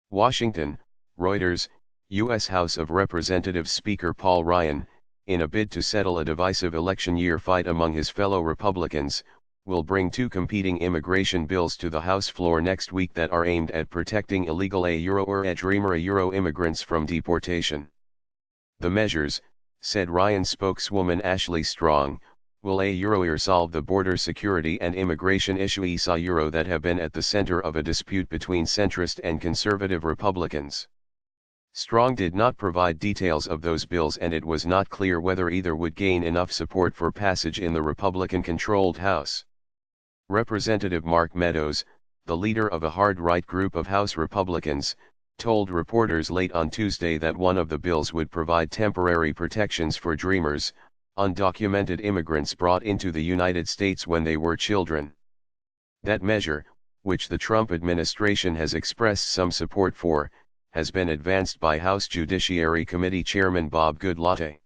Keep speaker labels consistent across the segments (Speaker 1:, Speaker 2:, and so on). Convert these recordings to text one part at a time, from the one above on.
Speaker 1: Washington, Reuters, U.S. House of Representatives Speaker Paul Ryan, in a bid to settle a divisive election year fight among his fellow Republicans, will bring two competing immigration bills to the House floor next week that are aimed at protecting illegal Dreamer immigrants from deportation. The measures, said Ryan spokeswoman Ashley Strong, will solve the border security and immigration issues that have been at the center of a dispute between centrist and conservative Republicans. Strong did not provide details of those bills, and it was not clear whether either would gain enough support for passage in the Republican-controlled House. Representative Mark Meadows, the leader of a hard-right group of House Republicans, told reporters late on Tuesday that one of the bills would provide temporary protections for Dreamers, undocumented immigrants brought into the United States when they were children. That measure, which the Trump administration has expressed some support for, has been advanced by House Judiciary Committee Chairman Bob Goodlatte.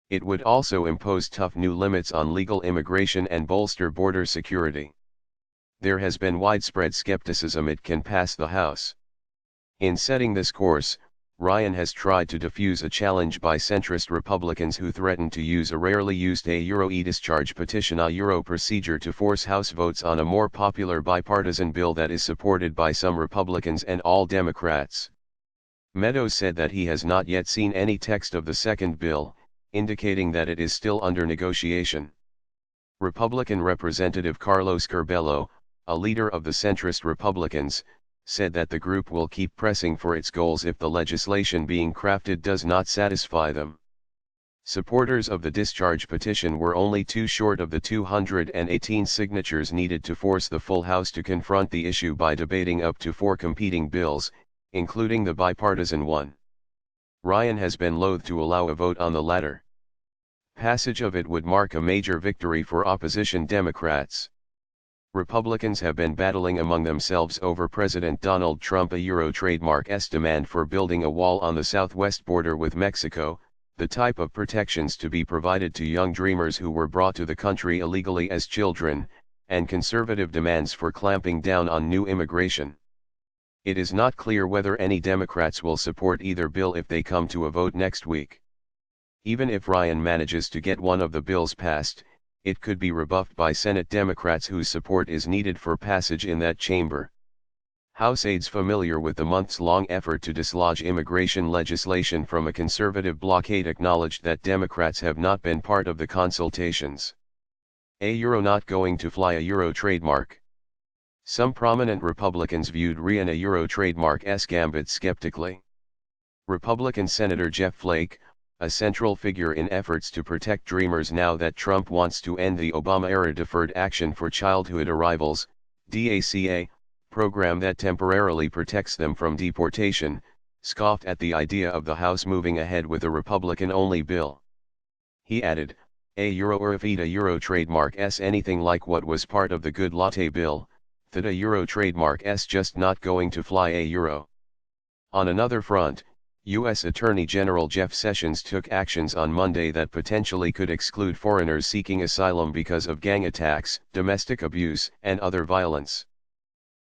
Speaker 1: It would also impose tough new limits on legal immigration and bolster border security. There has been widespread skepticism it can pass the House. In setting this course, Ryan has tried to defuse a challenge by centrist Republicans who threaten to use a rarely used e-discharge petition procedure to force House votes on a more popular bipartisan bill that is supported by some Republicans and all Democrats. Meadows said that he has not yet seen any text of the second bill, indicating that it is still under negotiation. Republican Representative Carlos Curbelo, a leader of the centrist Republicans, said that the group will keep pressing for its goals if the legislation being crafted does not satisfy them. Supporters of the discharge petition were only too short of the 218 signatures needed to force the full House to confront the issue by debating up to 4 competing bills, including the bipartisan one. Ryan has been loath to allow a vote on the latter. Passage of it would mark a major victory for opposition Democrats. Republicans have been battling among themselves over President Donald Trump's trademark's demand for building a wall on the southwest border with Mexico, the type of protections to be provided to young dreamers who were brought to the country illegally as children, and conservative demands for clamping down on new immigration. It is not clear whether any Democrats will support either bill if they come to a vote next week. Even if Ryan manages to get one of the bills passed, it could be rebuffed by Senate Democrats whose support is needed for passage in that chamber. House aides familiar with the months-long effort to dislodge immigration legislation from a conservative blockade acknowledged that Democrats have not been part of the consultations. Not going to fly a trademark. Some prominent Republicans viewed Ryan trademark's gambit skeptically. Republican Senator Jeff Flake, a central figure in efforts to protect Dreamers now that Trump wants to end the Obama-era Deferred Action for Childhood Arrivals, DACA, program that temporarily protects them from deportation, scoffed at the idea of the House moving ahead with a Republican-only bill. He added, if a trademark's anything like what was part of the Goodlatte bill, that a trademark's just not going to fly On another front, U.S. Attorney General Jeff Sessions took actions on Monday that potentially could exclude foreigners seeking asylum because of gang attacks, domestic abuse, and other violence.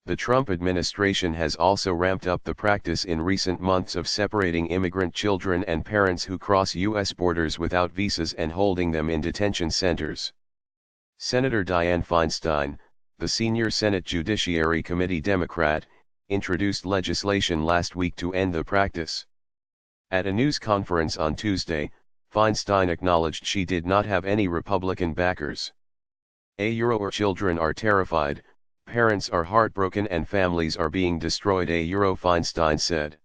Speaker 1: The Trump administration has also ramped up the practice in recent months of separating immigrant children and parents who cross U.S. borders without visas and holding them in detention centers. Senator Dianne Feinstein, the senior Senate Judiciary Committee Democrat, introduced legislation last week to end the practice. At a news conference on Tuesday, Feinstein acknowledged she did not have any Republican backers. Children are terrified, parents are heartbroken and families are being destroyed, Feinstein said.